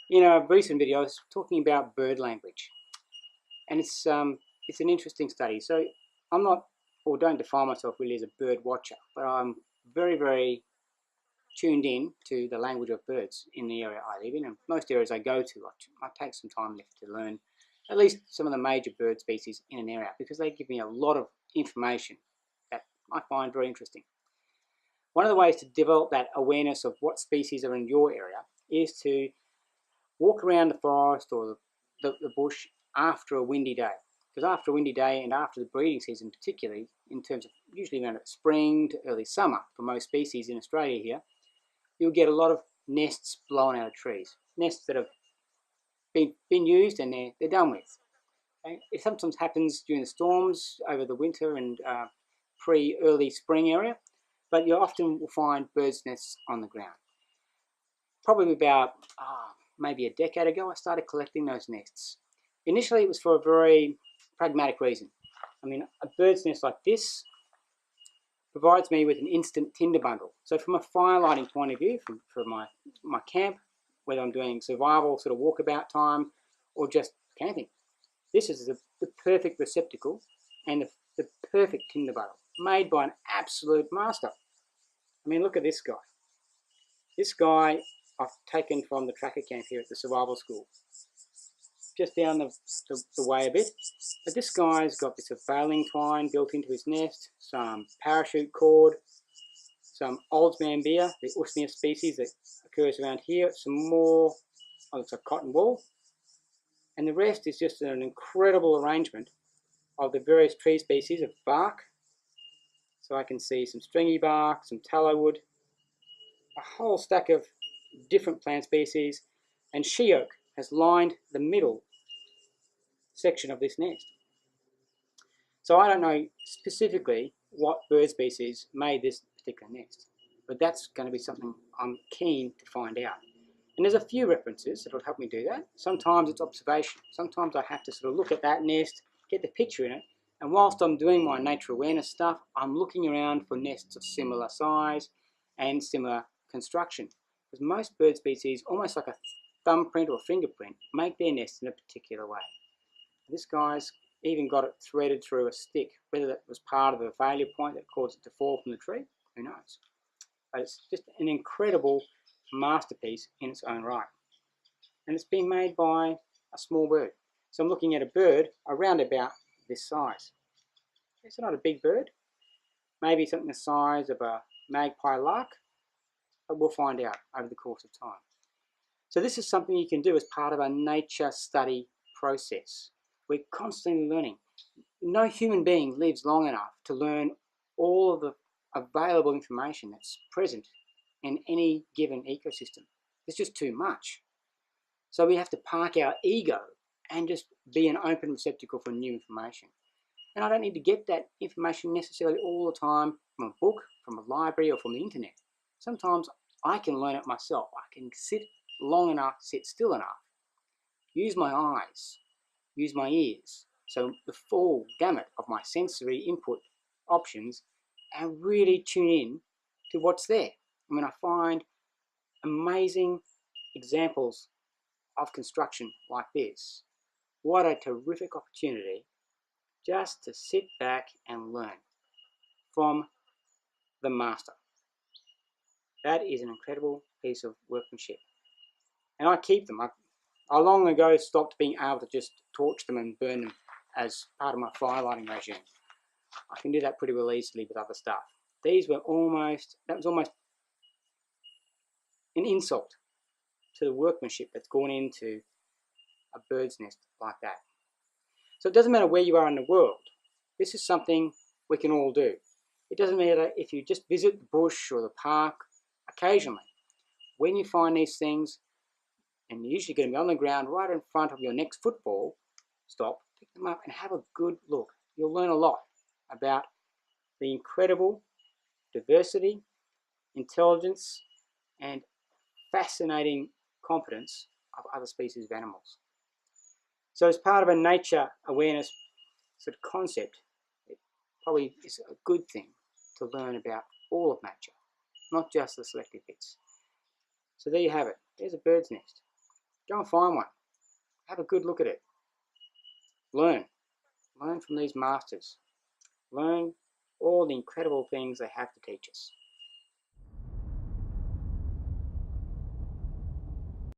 In a recent video, I was talking about bird language, and it's an interesting study. So I'm not, or don't define myself really as a bird watcher, but I'm very tuned in to the language of birds in the area I live in, and most areas I go to, I take some time left to learn at least some of the major bird species in an area because they give me a lot of information that I find very interesting. One of the ways to develop that awareness of what species are in your area is to walk around the forest or the bush after a windy day. Because after a windy day and after the breeding season particularly, in terms of usually around spring to early summer for most species in Australia here, you'll get a lot of nests blown out of trees. Nests that have been used and they're done with. Okay? It sometimes happens during the storms over the winter and pre-early spring area, but you often will find birds' nests on the ground. Probably about maybe a decade ago, I started collecting those nests. Initially, it was for a very pragmatic reason. I mean, a bird's nest like this provides me with an instant tinder bundle. So from a fire lighting point of view, for my camp, whether I'm doing survival sort of walkabout time or just camping, this is the perfect receptacle and the perfect tinder bundle, made by an absolute master. I mean, look at this guy. This guy I've taken from the tracker camp here at the survival school, just down the way a bit. But this guy's got bits of baling twine built into his nest, some parachute cord, some Oldsmanbia, the Usnea species that occurs around here, some more, it's a cotton wool, and the rest is just an incredible arrangement of the various tree species of bark. So I can see some stringy bark, some tallow wood, a whole stack of different plant species, and she oak has lined the middle section of this nest. So I don't know specifically what bird species made this particular nest, but that's going to be something I'm keen to find out. And there's a few references that will help me do that. Sometimes it's observation. Sometimes I have to sort of look at that nest, get the picture in it, and whilst I'm doing my nature awareness stuff, I'm looking around for nests of similar size and similar construction. Because most bird species, almost like a thumbprint or fingerprint, make their nests in a particular way. This guy's even got it threaded through a stick. Whether that was part of a failure point that caused it to fall from the tree, who knows? But it's just an incredible masterpiece in its own right. And it's been made by a small bird. So I'm looking at a bird around about this size. It's not a big bird. Maybe something the size of a magpie lark, but we'll find out over the course of time. So this is something you can do as part of a nature study process. We're constantly learning. No human being lives long enough to learn all of the available information that's present in any given ecosystem. It's just too much. So we have to park our ego and just be an open receptacle for new information. And I don't need to get that information necessarily all the time from a book, from a library, or from the internet. Sometimes I can learn it myself. I can sit long enough, sit still enough, use my eyes, use my ears, so the full gamut of my sensory input options, and really tune in to what's there. I mean, I find amazing examples of construction like this. What a terrific opportunity just to sit back and learn from the master. That is an incredible piece of workmanship. And I keep them. I long ago stopped being able to just torch them and burn them as part of my firelighting regime. I can do that pretty well easily with other stuff. These were that was almost an insult to the workmanship that's gone into a bird's nest like that. So it doesn't matter where you are in the world. This is something we can all do. It doesn't matter if you just visit the bush or the park occasionally. When you find these things, and you're usually going to be on the ground right in front of your next football stop, pick them up and have a good look. You'll learn a lot about the incredible diversity, intelligence, and fascinating competence of other species of animals. So as part of a nature awareness sort of concept, it probably is a good thing to learn about all of nature, not just the selected bits. So there you have it. There's a bird's nest. Go and find one. Have a good look at it. Learn. Learn from these masters. Learn all the incredible things they have to teach us.